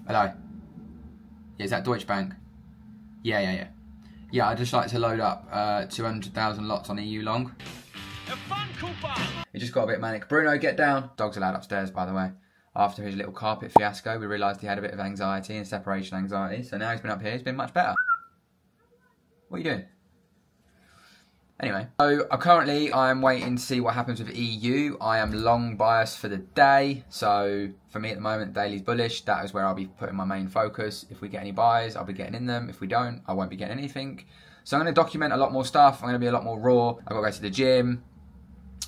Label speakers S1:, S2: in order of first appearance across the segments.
S1: Hello. Yeah, is that Deutsche Bank? Yeah. Yeah, I'd just like to load up 200,000 lots on EU long. It just got a bit manic. Bruno, get down. Dog's allowed upstairs, by the way. After his little carpet fiasco, we realised he had a bit of anxiety and separation anxiety. So now he's been up here, he's been much better. What are you doing? Anyway, so currently I'm waiting to see what happens with EU. I am long biased for the day. So for me at the moment, daily's bullish. That is where I'll be putting my main focus. If we get any buys, I'll be getting in them. If we don't, I won't be getting anything. So I'm going to document a lot more stuff. I'm going to be a lot more raw. I've got to go to the gym.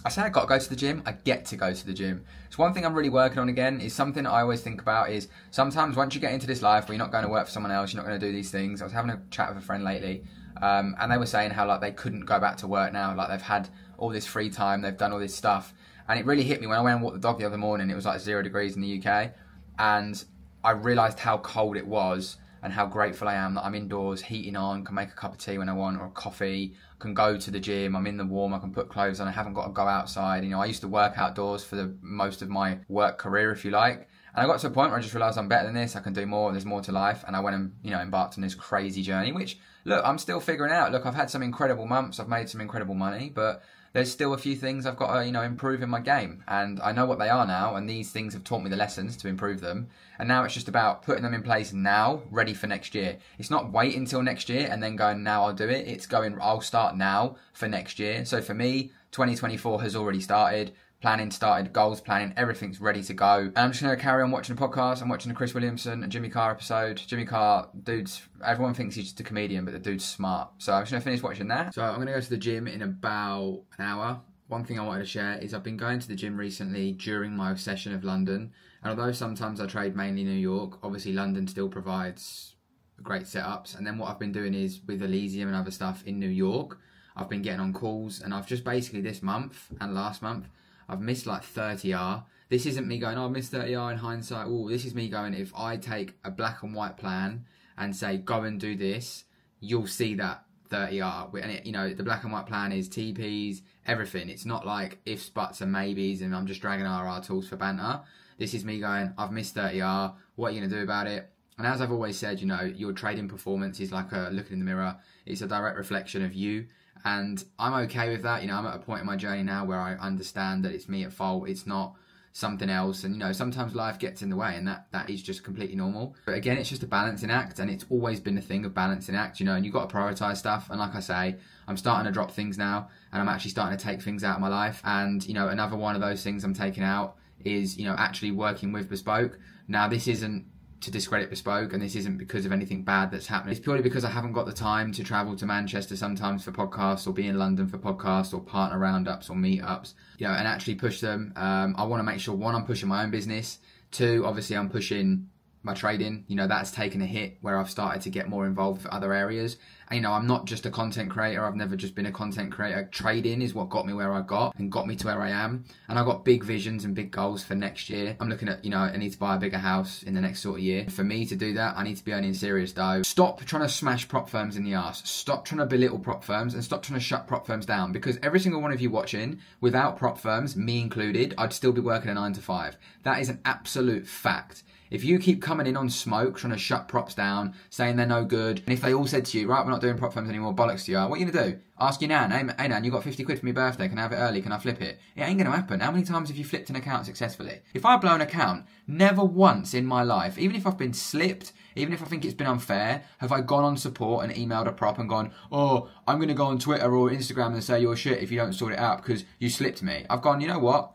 S1: I say I got to go to the gym. I get to go to the gym. So one thing I'm really working on again is something I always think about is sometimes once you get into this life where you're not going to work for someone else, you're not going to do these things. I was having a chat with a friend lately. And they were saying how like they couldn't go back to work now, like they've had all this free time, they've done all this stuff, and it really hit me when I went and walked the dog the other morning. It was like 0 degrees in the UK, and I realised how cold it was and how grateful I am that I'm indoors, heating on, can make a cup of tea when I want or a coffee, can go to the gym, I'm in the warm, I can put clothes on, I haven't got to go outside. You know, I used to work outdoors for the most of my work career, if you like. And I got to a point where I just realised I'm better than this, I can do more, there's more to life, and I went and, you know, embarked on this crazy journey, which, look, I'm still figuring out. Look, I've had some incredible months, I've made some incredible money, but there's still a few things I've got to, you know, improve in my game, and I know what they are now, and these things have taught me the lessons to improve them, and now it's just about putting them in place now, ready for next year. It's not waiting until next year and then going, now I'll do it. It's going, I'll start now for next year. So for me, 2024 has already started. Planning started, goals planning, everything's ready to go. And I'm just going to carry on watching the podcast. I'm watching the Chris Williamson and Jimmy Carr episode. Jimmy Carr, dude's, everyone thinks he's just a comedian, but the dude's smart. So I'm just going to finish watching that. So I'm going to go to the gym in about an hour. One thing I wanted to share is I've been going to the gym recently during my session of London. And although sometimes I trade mainly New York, obviously London still provides great setups. And then what I've been doing is with Elysium and other stuff in New York, I've been getting on calls, and I've just basically this month and last month, I've missed like 30R. This isn't me going, oh, I missed 30R in hindsight. Oh, this is me going, if I take a black and white plan and say, go and do this, you'll see that 30R. And it, you know, the black and white plan is TPs, everything. It's not like ifs, buts and maybes and I'm just dragging RR tools for banter. This is me going, I've missed 30R. What are you going to do about it? And as I've always said, you know, your trading performance is like a looking in the mirror. It's a direct reflection of you. And I'm okay with that. You know, I'm at a point in my journey now where I understand that it's me at fault. It's not something else. And, you know, sometimes life gets in the way, and that is just completely normal. But again, it's just a balancing act, and it's always been a thing of balancing act, you know, and you've got to prioritise stuff. And like I say, I'm starting to drop things now, and I'm actually starting to take things out of my life. And, you know, another one of those things I'm taking out is, you know, actually working with Bespoke. Now, this isn't to discredit Bespoke, and this isn't because of anything bad that's happening. It's purely because I haven't got the time to travel to Manchester sometimes for podcasts, or be in London for podcasts, or partner roundups or meetups, you know, and actually push them. I want to make sure, one, I'm pushing my own business. Two, obviously I'm pushing my trading. You know, that's taken a hit where I've started to get more involved with other areas. And, you know, I'm not just a content creator. I've never just been a content creator. Trading is what got me where I got and got me to where I am. And I've got big visions and big goals for next year. I'm looking at, you know, I need to buy a bigger house in the next sort of year. For me to do that, I need to be earning serious dough. Stop trying to smash prop firms in the arse. Stop trying to belittle prop firms, and stop trying to shut prop firms down, because every single one of you watching, without prop firms, me included, I'd still be working a 9 to 5. That is an absolute fact. If you keep coming in on smoke, trying to shut props down, saying they're no good, and if they all said to you, right, we're not doing prop firms anymore, bollocks to you, what are you going to do? Ask your nan, hey nan, you got 50 quid for my birthday, can I have it early, can I flip it? It ain't going to happen. How many times have you flipped an account successfully? If I blow an account, never once in my life, even if I've been slipped, even if I think it's been unfair, have I gone on support and emailed a prop and gone, oh, I'm going to go on Twitter or Instagram and say you're shit if you don't sort it out because you slipped me. I've gone, you know what?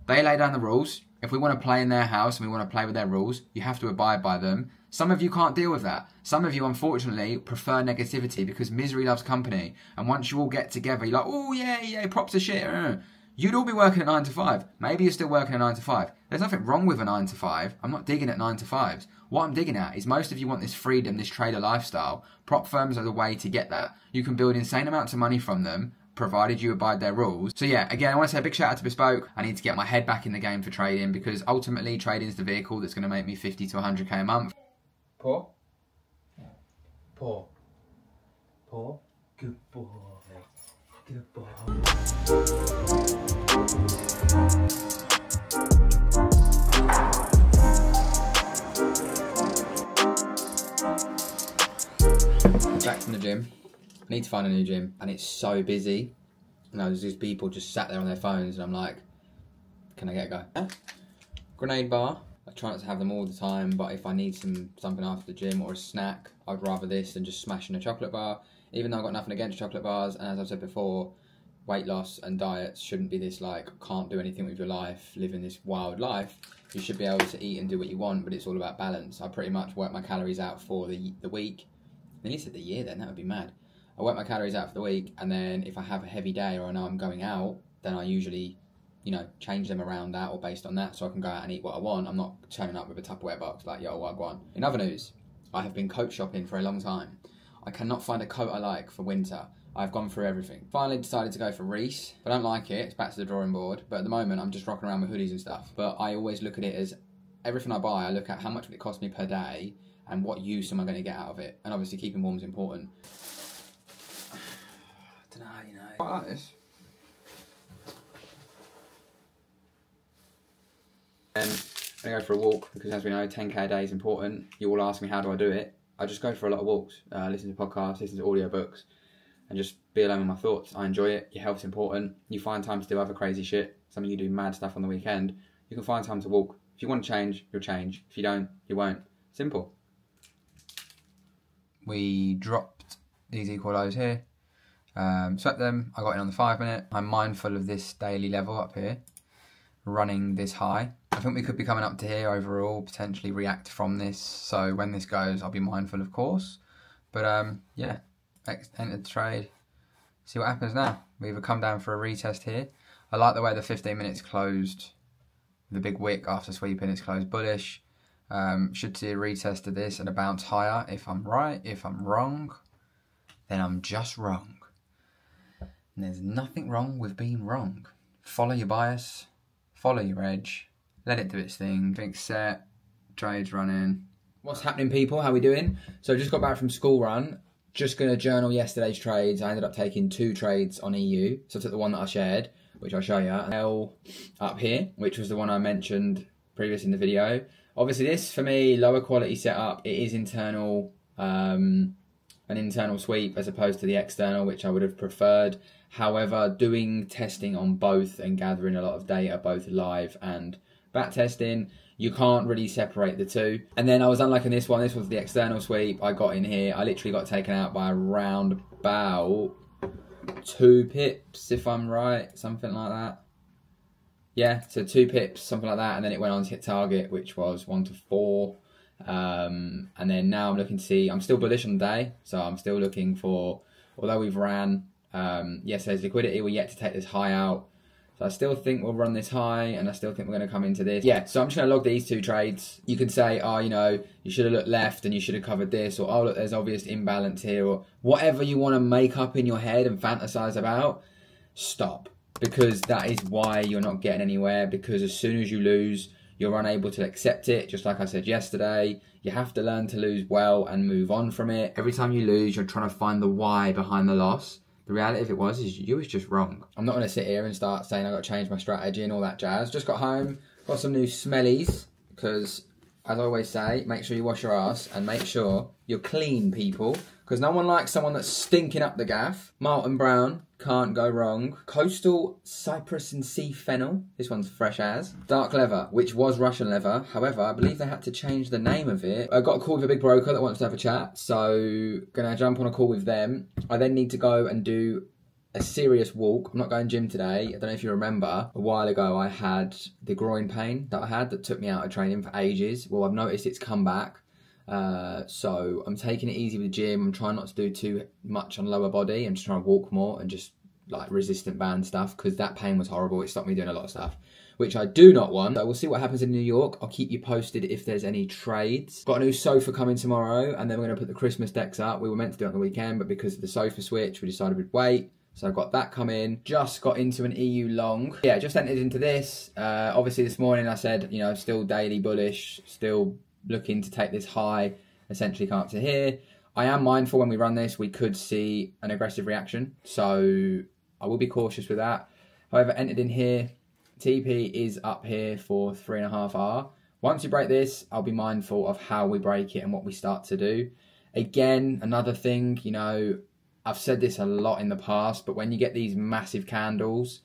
S1: They lay down the rules. If we want to play in their house and we want to play with their rules, you have to abide by them. Some of you can't deal with that. Some of you, unfortunately, prefer negativity because misery loves company. And once you all get together, you're like, oh, yeah, props are shit. You'd all be working at 9 to 5. Maybe you're still working at 9 to 5. There's nothing wrong with a 9 to 5. I'm not digging at 9 to 5s. What I'm digging at is most of you want this freedom, this trader lifestyle. Prop firms are the way to get that. You can build insane amounts of money from them, provided you abide their rules. So yeah, again, I want to say a big shout out to Bespoke. I need to get my head back in the game for trading, because ultimately trading is the vehicle that's going to make me 50 to 100k a month. Pour? Pour. Pour. Good boy. Good boy. in the gym. I need to find a new gym, and it's so busy. You know, there's these people just sat there on their phones, and I'm like, can I get a go? Yeah. Grenade bar. I try not to have them all the time, but if I need something after the gym or a snack, I'd rather this than just smashing a chocolate bar. Even though I've got nothing against chocolate bars, and as I've said before, weight loss and diets shouldn't be this like, can't do anything with your life, living this wild life. You should be able to eat and do what you want, but it's all about balance. I pretty much work my calories out for the week. I nearly said the year then, that would be mad. I work my calories out for the week, and then if I have a heavy day or I know I'm going out, then I usually, you know, change them around that or based on that so I can go out and eat what I want. I'm not turning up with a Tupperware box like, yo, what I want. In other news, I have been coat shopping for a long time. I cannot find a coat I like for winter. I've gone through everything. Finally decided to go for Reese. If I don't like it, it's back to the drawing board. But at the moment, I'm just rocking around with hoodies and stuff. But I always look at it as, everything I buy, I look at how much would it cost me per day and what use am I going to get out of it. And obviously keeping warm is important. I don't know, you know. I like this. I'm going to go for a walk because, as we know, 10k a day is important. You all ask me, how do I do it? I just go for a lot of walks, listen to podcasts, listen to audiobooks, and just be alone with my thoughts. I enjoy it. Your health's important. You find time to do other crazy shit. Some of you do mad stuff on the weekend. You can find time to walk. If you want to change, you'll change. If you don't, you won't. Simple. We dropped these equal lows here. Swept them. I got in on the 5 minute. I'm mindful of this daily level up here, running this high. I think we could be coming up to here overall, potentially react from this. So when this goes, I'll be mindful, of course. But yeah, enter the trade. See what happens now. We either come down for a retest here. I like the way the 15 minutes closed. The big wick after sweeping, it's closed bullish. Should see a retest of this and a bounce higher if I'm right. If I'm wrong, then I'm just wrong. And there's nothing wrong with being wrong. Follow your bias, follow your edge, let it do its thing. Think set, trades running. What's happening, people? How we doing? So just got back from school run. Just going to journal yesterday's trades. I ended up taking 2 trades on EU. So I took the one that I shared, which I'll show you. L up here, which was the one I mentioned previous in the video. Obviously this, for me, lower quality setup. It is internal, an internal sweep as opposed to the external, which I would have preferred. However, doing testing on both and gathering a lot of data, both live and back testing, you can't really separate the two. And then I was unlike in this one. This was the external sweep. I got in here. I literally got taken out by around about 2 pips, if I'm right. Something like that. Yeah, so 2 pips, something like that. And then it went on to hit target, which was 1 to 4. And then now I'm looking to see, I'm still bullish on the day. So I'm still looking for, although we've ran yesterday's liquidity, we're yet to take this high out. So I still think we'll run this high, and I still think we're going to come into this. Yeah, so I'm just going to log these 2 trades. You can say, oh, you know, you should have looked left and you should have covered this, or oh, look, there's obvious imbalance here, or whatever you want to make up in your head and fantasize about. Stop, because that is why you're not getting anywhere, because as soon as you lose, you're unable to accept it. Just like I said yesterday, you have to learn to lose well and move on from it. Every time you lose, you're trying to find the why behind the loss. The reality of it is you was just wrong. I'm not going to sit here and start saying I've got to change my strategy and all that jazz. Just got home, got some new smellies, because as I always say, make sure you wash your ass and make sure you're clean, people, because no one likes someone that's stinking up the gaff. Molten brown, can't go wrong. Coastal cypress and sea fennel, this one's fresh as. Dark leather, which was Russian leather. However, I believe they had to change the name of it. I got a call with a big broker that wants to have a chat, so gonna jump on a call with them. I then need to go and do a serious walk. I'm not going gym today. I don't know if you remember, a while ago I had the groin pain that I had that took me out of training for ages. Well, I've noticed it's come back. So I'm taking it easy with the gym. I'm trying not to do too much on lower body. I'm just trying to walk more and just like resistant band stuff, because that pain was horrible. It stopped me doing a lot of stuff, which I do not want. So we'll see what happens in New York. I'll keep you posted if there's any trades. Got a new sofa coming tomorrow, and then we're going to put the Christmas decks up. We were meant to do it on the weekend, but because of the sofa switch, we decided we'd wait. So I've got that coming. Just got into an EU long. Yeah, just entered into this. Obviously this morning I said, you know, still daily bullish, still looking to take this high, essentially come up to here. I am mindful when we run this, we could see an aggressive reaction. So I will be cautious with that. However, entered in here. TP is up here for 3.5 hours. Once you break this, I'll be mindful of how we break it and what we start to do. Again, another thing, you know, I've said this a lot in the past, but when you get these massive candles,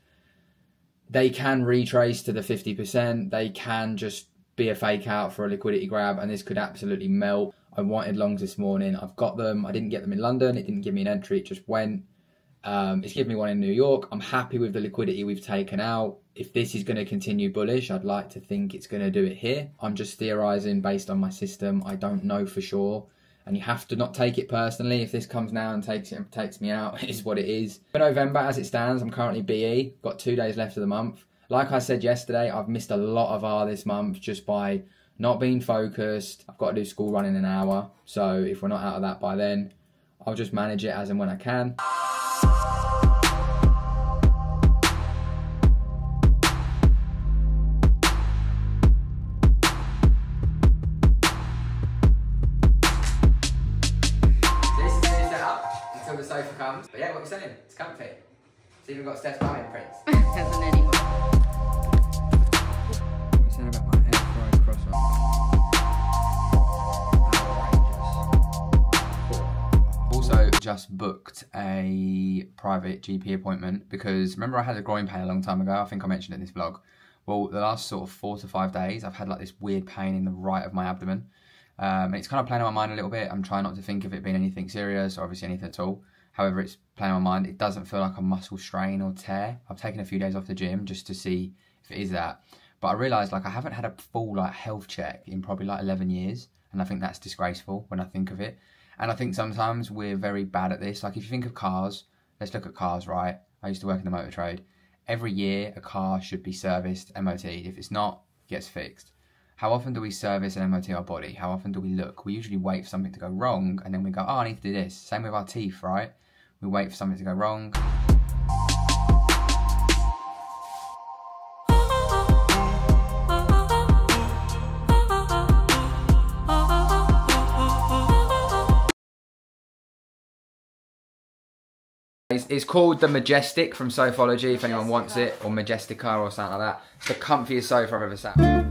S1: they can retrace to the 50%. They can just be a fake out for a liquidity grab, and this could absolutely melt. I wanted longs this morning. I've got them. I didn't get them in London. It didn't give me an entry. It just went. It's given me one in New York. I'm happy with the liquidity we've taken out. If this is going to continue bullish, I'd like to think it's going to do it here. I'm just theorising based on my system. I don't know for sure. And you have to not take it personally. If this comes now and takes me out, it is what it is. For November, as it stands, I'm currently BE. Got 2 days left of the month. Like I said yesterday, I've missed a lot of R this month just by not being focused. I've got to do school run in an hour. So if we're not out of that by then, I'll just manage it as and when I can. The sofa comes, but yeah, what we're saying, it's comfy. It's even got Steph's diamond prints.
S2: Hasn't anymore.
S1: What are you saying about my air fried croissant? Also, just booked a private GP appointment because remember I had a groin pain a long time ago. I think I mentioned it in this vlog. Well, the last sort of 4 to 5 days, I've had like this weird pain in the right of my abdomen. And it's kind of playing on my mind a little bit. I'm trying not to think of it being anything serious or obviously anything at all. However, it's playing on my mind. It doesn't feel like a muscle strain or tear. I've taken a few days off the gym just to see if it is that. But I realised like I haven't had a full like health check in probably like 11 years. And I think that's disgraceful when I think of it. And I think sometimes we're very bad at this. Like if you think of cars, let's look at cars, right? I used to work in the motor trade. Every year a car should be serviced, MOT'd. If it's not, it gets fixed. How often do we service and MOT our body? How often do we look? We usually wait for something to go wrong and then we go, oh, I need to do this. Same with our teeth, right? We wait for something to go wrong. It's called the Majestic from Sofology, if anyone wants it, or Majestica or something like that. It's the comfiest sofa I've ever sat on.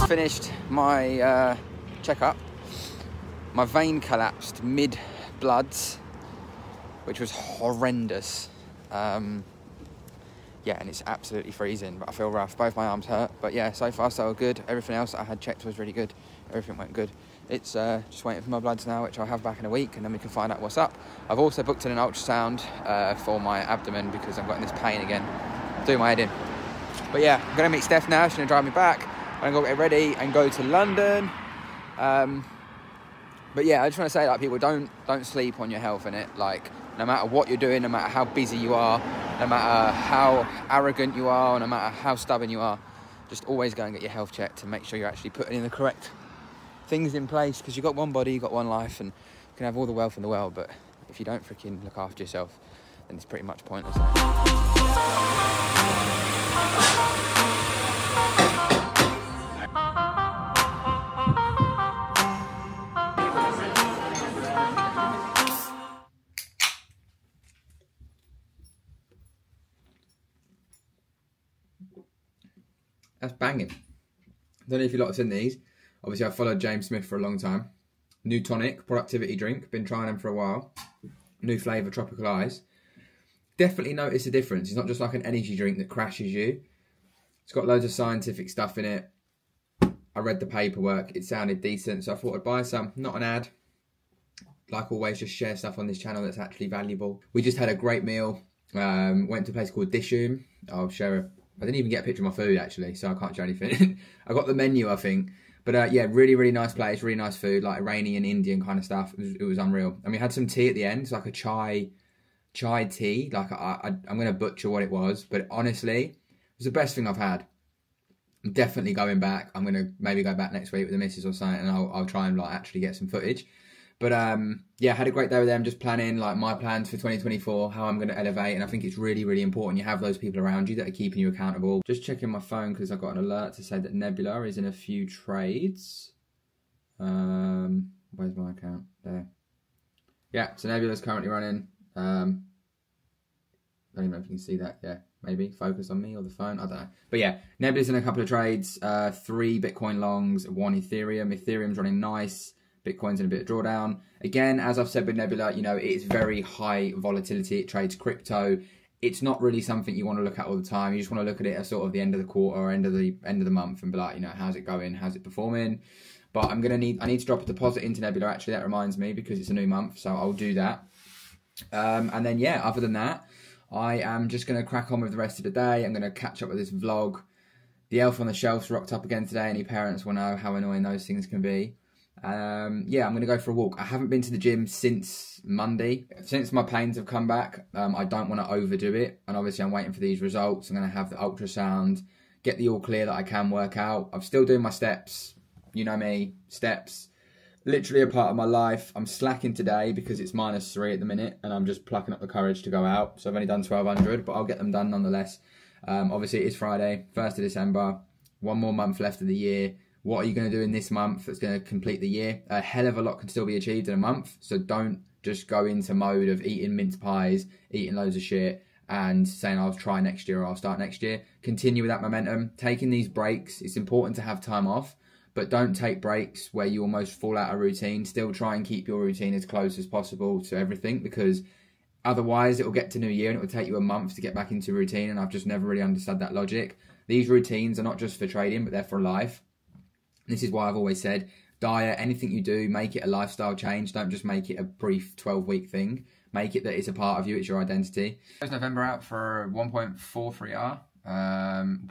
S1: Finished my checkup. My vein collapsed mid-bloods, which was horrendous. Yeah, and it's absolutely freezing, but I feel rough. Both my arms hurt, but yeah, so far so good. Everything else that I had checked was really good. Everything went good. It's just waiting for my bloods now, which I'll have back in a week, and then we can find out what's up. I've also booked in an ultrasound for my abdomen because I'm getting this pain again. Do my head in. But yeah, I'm gonna meet Steph now. She's gonna drive me back. I'm gonna go get ready and go to London. But yeah, I just want to say, like, people don't sleep on your health, innit? Like, no matter what you're doing, no matter how busy you are, no matter how arrogant you are, no matter how stubborn you are, just always go and get your health checked to make sure you're actually putting in the correct things in place, because you've got one body, you've got one life, and you can have all the wealth in the world, but if you don't freaking look after yourself, then it's pretty much pointless. That's banging. I don't know if you lot have seen these. Obviously, I've followed James Smith for a long time. New tonic, productivity drink. Been trying them for a while. New flavour, tropical ice. Definitely notice a difference. It's not just like an energy drink that crashes you. It's got loads of scientific stuff in it. I read the paperwork. It sounded decent, so I thought I'd buy some. Not an ad. Like always, just share stuff on this channel that's actually valuable. We just had a great meal. Went to a place called Dishoom. I'll share I didn't even get a picture of my food, actually, so I can't show anything. I got the menu, I think. But yeah, really, really nice place, really nice food, like Iranian, Indian kind of stuff. It was unreal. And we had some tea at the end. It's like a chai tea. Like, I'm going to butcher what it was. But honestly, it was the best thing I've had. I'm definitely going back. I'm going to maybe go back next week with the missus or something, and I'll try and like actually get some footage. But yeah, had a great day with them, just planning like my plans for 2024, how I'm going to elevate. And I think it's really, really important you have those people around you that are keeping you accountable. Just checking my phone because I got an alert to say that Nebula is in a few trades. Where's my account? There. Yeah, so Nebula's currently running. I don't even know if you can see that. Yeah, maybe focus on me or the phone. I don't know. But yeah, Nebula's in a couple of trades. 3 Bitcoin longs, 1 Ethereum. Ethereum's running nice. Bitcoin's in a bit of drawdown. Again, as I've said with Nebula, you know, it is very high volatility. It trades crypto. It's not really something you want to look at all the time. You just want to look at it at sort of the end of the quarter or end of the month and be like, you know, how's it going? How's it performing? But I need to drop a deposit into Nebula. Actually, that reminds me because it's a new month, so I'll do that. And then yeah, other than that, I am just going to crack on with the rest of the day. I'm going to catch up with this vlog. The elf on the shelf's rocked up again today. Any parents will know how annoying those things can be. Yeah, I'm going to go for a walk. I haven't been to the gym since Monday. Since my pains have come back, I don't want to overdo it. And obviously I'm waiting for these results. I'm going to have the ultrasound, get the all clear that I can work out. I'm still doing my steps. You know me, steps. Literally a part of my life. I'm slacking today because it's -3 at the minute. And I'm just plucking up the courage to go out. So I've only done 1,200, but I'll get them done nonetheless. Obviously it is Friday, 1st of December. 1 more month left of the year. What are you going to do in this month that's going to complete the year? A hell of a lot can still be achieved in a month. So don't just go into mode of eating mince pies, eating loads of shit and saying I'll try next year or I'll start next year. Continue with that momentum. Taking these breaks, it's important to have time off, but don't take breaks where you almost fall out of routine. Still try and keep your routine as close as possible to everything because otherwise it will get to New Year and it will take you a month to get back into routine, and I've just never really understood that logic. These routines are not just for trading, but they're for life. This is why I've always said, diet, anything you do, make it a lifestyle change. Don't just make it a brief 12-week thing. Make it that it's a part of you, it's your identity. There's November out for 1.43R.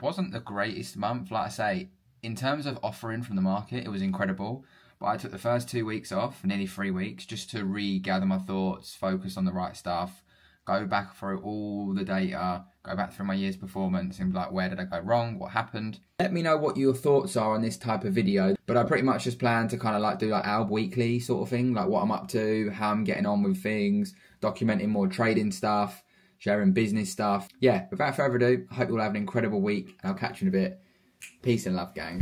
S1: Wasn't the greatest month, like I say. In terms of offering from the market, it was incredible. But I took the first 2 weeks off, nearly 3 weeks, just to regather my thoughts, focus on the right stuff, go back through all the data, go back through my year's performance and be like, where did I go wrong? What happened? Let me know what your thoughts are on this type of video. But I pretty much just plan to kind of like do like Alb weekly sort of thing, like what I'm up to, how I'm getting on with things, documenting more trading stuff, sharing business stuff. Yeah, without further ado, I hope you all have an incredible week and I'll catch you in a bit. Peace and love, gang.